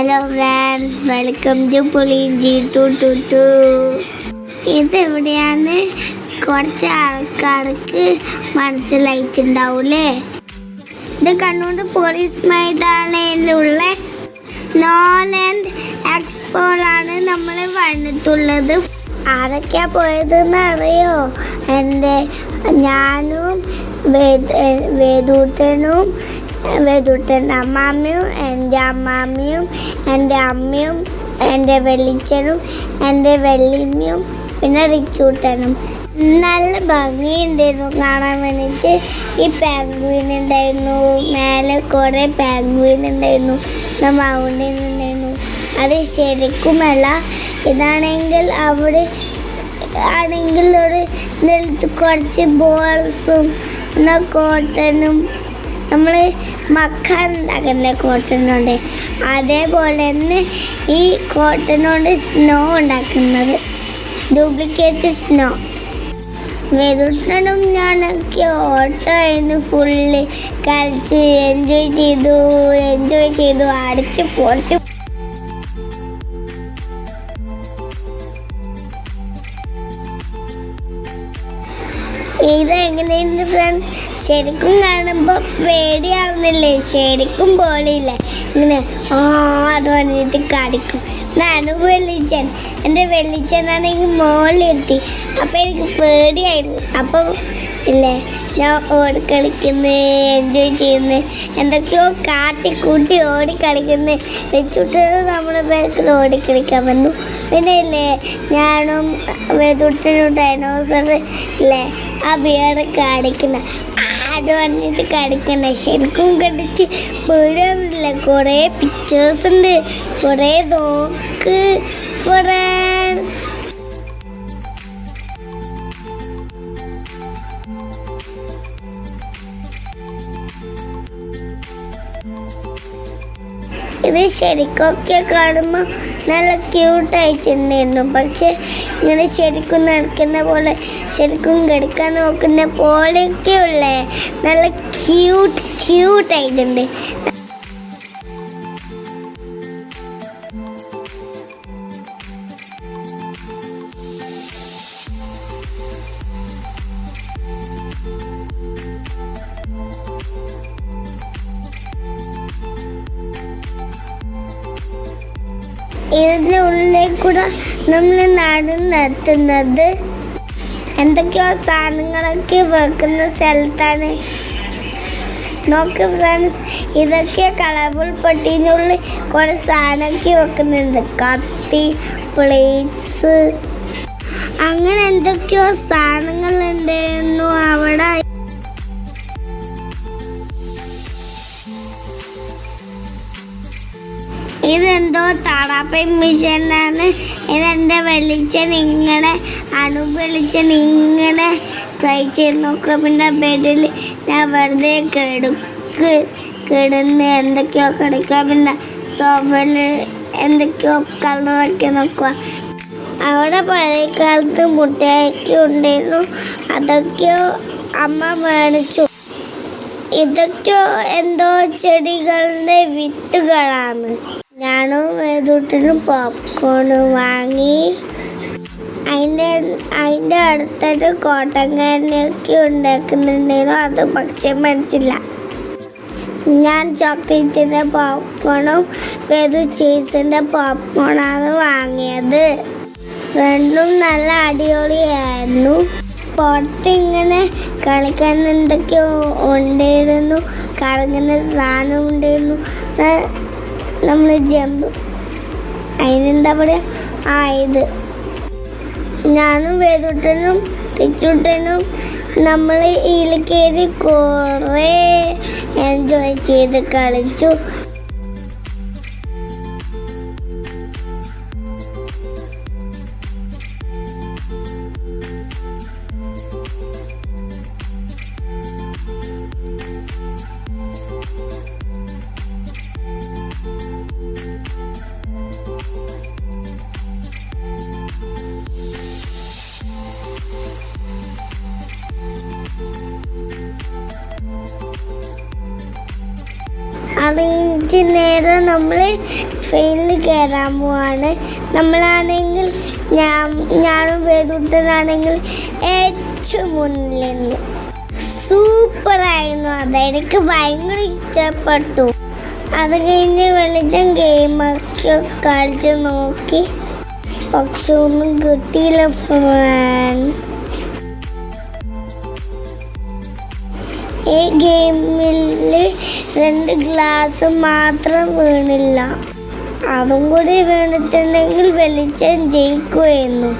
Hello friends, welcome to പുളിഞ്ചി 222. ഇതെവിടെയാന്ന് കുറച്ച് ആൾക്കാർക്ക് മനസ്സിലായിട്ടുണ്ടാവൂലേ. ഇത് കണ്ണൂർ പോലീസ് മൈതാനിയിലുള്ള സ്നോലാൻഡ് എക്സ്പോയിലാണ് നമ്മൾ വന്നിട്ടുള്ളത്. ആരൊക്കെയാ പോയതെന്ന് അറിയോ? ഞാനും വേദൂട്ടൻ്റെ അമ്മാമ്മയും എൻ്റെ അമ്മാമ്മയും എൻ്റെ അമ്മയും എൻ്റെ വെള്ളിച്ചനും എൻ്റെ വെള്ളിമ്മയും പിന്നെ റിച്ചൂട്ടനും. നല്ല ഭംഗിയുണ്ടായിരുന്നു കാണാൻ വേണ്ടിയിട്ട്. ഈ പെൻഗ്വിൻ ഉണ്ടായിരുന്നു, മേലെ കുറേ പെൻഗ്വിൻ ഉണ്ടായിരുന്നു, മൗണ്ടൻ ഉണ്ടായിരുന്നു. അത് ശരിക്കുമല്ല, ഇതാണെങ്കിൽ അവിടെ ആണെങ്കിൽ ഒരു നിലത്ത് കുറച്ച് ബോൾസും പിന്നെ കോട്ടനും, നമ്മൾ മക്കാൻ ഉണ്ടാക്കുന്ന കോട്ടനുണ്ട്, അതേപോലെ തന്നെ ഈ കോട്ടനോണ്ട് സ്നോ ഉണ്ടാക്കുന്നത്, ഡ്യൂപ്ലിക്കേറ്റ് സ്നോ. വെറുട്ടനും ഞാനൊക്കെ ഓട്ടോ ആയിരുന്നു, ഫുള്ള് കളിച്ച് എൻജോയ് ചെയ്തു അടിച്ച് പൊടിച്ച്. ഇതെങ്ങനെയുണ്ട് ഫ്രണ്ട്സ്? ശരിക്കും കാണുമ്പോൾ പേടിയാവുന്നില്ലേ? ശരിക്കും പോളിയില്ലേ ഇങ്ങനെ അത് വന്നിട്ട് കാണിക്കും. ഞാനും എൻ്റെ വെള്ളിച്ചനാണെങ്കിൽ മോളിലെത്തി. അപ്പം എനിക്ക് പേടിയായിരുന്നു. അപ്പം ഇല്ലേ, ഞാൻ ഓടിക്കളിക്കുന്നു, എൻജോയ് ചെയ്യുന്നു, എന്തൊക്കെയോ കാട്ടിക്കൂട്ടി ഓടിക്കളിക്കുന്നു. വെച്ചുട്ട് നമ്മുടെ ബാക്കിൽ ഓടിക്കളിക്കാൻ വന്നു. പിന്നെ ഇല്ലേ, ഞാനും വെതുട്ടനും ഡൈനോസർ ഇല്ലേ ആ ബിയറ് കാണിക്കുന്ന ആട് വന്നിട്ട് കാണിക്കണ്ട. ശരിക്കും കണ്ടിട്ട് പേടിയാവുന്നില്ല. കുറേ പിക്ചേഴ്സ് ഉണ്ട്, കുറേ നോക്ക് ഫ്രണ്ട്സ്. ഇത് ശരിക്കൊക്കെ കാണുമ്പോൾ നല്ല ക്യൂട്ടായിട്ടുണ്ടായിരുന്നു. പക്ഷെ ഇങ്ങനെ ശരിക്കും നടക്കുന്ന പോലെ, ശരിക്കും കിടക്കാൻ നോക്കുന്ന പോലെയൊക്കെ ഉള്ളേ നല്ല ക്യൂട്ടായിട്ടുണ്ട്. ഇതിൻ്റെ ഉള്ളിൽ കൂടെ നമ്മൾ നടന്നെത്തുന്നത് എന്തൊക്കെയോ സാധനങ്ങളൊക്കെ വെക്കുന്ന സ്ഥലത്താണ്. നോക്ക് ഫ്രണ്ട്സ്, ഇതൊക്കെ കളർഫുൾ പെട്ടിനുള്ളിൽ കുറേ സാധനമൊക്കെ വെക്കുന്നുണ്ട്. കത്തി, പ്ലേറ്റ്സ്, അങ്ങനെ എന്തൊക്കെയോ സാധനങ്ങളുണ്ടായിരുന്നു അവിടെ. ഇതെന്തോ തടാപ്പ മിഷനാണ്. ഇതെൻ്റെ വെളിച്ചൻ ഇങ്ങനെ ഇങ്ങനെ ട്രൈ ചെയ്ത് നോക്കുക. പിന്നെ ബെഡിൽ ഞാൻ വെറുതെ കിടന്ന് എന്തൊക്കെയോ കിടക്കുക. പിന്നെ സോഫയിൽ എന്തൊക്കെയോ കളറൊക്കെ നോക്കുക. അവിടെ പഴയ കാലത്ത് മുട്ടയൊക്കെ ഉണ്ടായിരുന്നു, അതൊക്കെയോ അമ്മ മേടിച്ചു. ഇതൊക്കെയോ എന്തോ ചെടികളുടെ വിത്തുകളാണ്. ഞാനും വേദൂട്ടിനും പോപ്കോൺ വാങ്ങി. അതിൻ്റെ അടുത്തൊരു കോട്ടങ്ങനെയൊക്കെ ഉണ്ടാക്കുന്നുണ്ടായിരുന്നു. അത് പക്ഷെ മനസ്സില്ല. ഞാൻ ചോക്ലേറ്റിൻ്റെ പോപ്കോണും വേദു ചീസിൻ്റെ പോപ്കോണാണ് വാങ്ങിയത്. രണ്ടും നല്ല അടിപൊളിയായിരുന്നു. പുറത്തിങ്ങനെ കളിക്കാൻ എന്തൊക്കെയോ ഉണ്ടായിരുന്നു, കളിക്കുന്ന സാധനം ഉണ്ടായിരുന്നു. നമ്മൾ ജമ്പ്, അതിനെന്താ പറയുക, ഇത് ഞാനും വേദൂട്ടനും തിച്ചൂട്ടനും നമ്മൾ ഇതിൽ കയറി കുറേ എൻജോയ് ചെയ്ത് കളിച്ചു. അത് കഴിഞ്ഞിട്ട് നേരെ നമ്മൾ ട്രെയിനിൽ കയറാൻ പോവാണ്. നമ്മളാണെങ്കിൽ ഞാനും വേദൂട്ടനാണെങ്കിൽ ഏറ്റവും മുന്നിൽ സൂപ്പറായിരുന്നു. അതെനിക്ക് ഭയങ്കര ഇഷ്ടപ്പെട്ടു. അത് കഴിഞ്ഞ് വെളിച്ചം ഗെയിമൊക്കെ കളിച്ച് നോക്കി, പക്ഷെ ഒന്നും കിട്ടിയില്ല ഫ്രണ്ട്സ്. ഈ ഗെയിമിൽ 2 ഗ്ലാസ് മാത്രം വീണില്ല. അതും കൂടി വീണിട്ടുണ്ടെങ്കിൽ വെളിച്ചം ജയിക്കുമായിരുന്നു.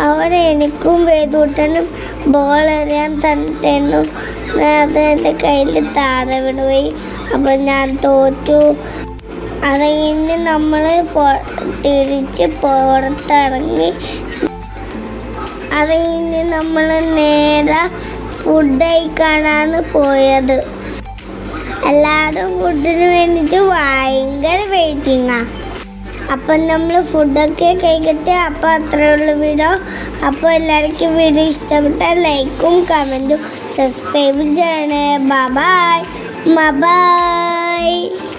അവിടെ എനിക്കും വേദൂട്ടനും ബോൾ എറിയാൻ തന്നിട്ടായിരുന്നു. അത് എൻ്റെ കയ്യിൽ താഴെ വീണുപോയി. അപ്പം ഞാൻ തോറ്റു. അത് കഴിഞ്ഞ് നമ്മൾ തിരിച്ച് പുറത്തിറങ്ങി. അത് കഴിഞ്ഞ് നമ്മൾ നേരെ ഫുഡ് കഴിക്കാനാണ് പോയത്. എല്ലാവരും ഫുഡിന് വേണ്ടിയിട്ട് ഭയങ്കര വെയിറ്റിങ്ങാണ്. അപ്പം നമ്മൾ ഫുഡൊക്കെ കഴിക്കട്ടെ. അപ്പോൾ അത്രേ ഉള്ളൂ വീഡിയോ. അപ്പോൾ എല്ലാവർക്കും വീഡിയോ ഇഷ്ടപ്പെട്ടാൽ ലൈക്കും കമൻറ്റും സബ്സ്ക്രൈബും ചെയ്യണേ. Bye bye.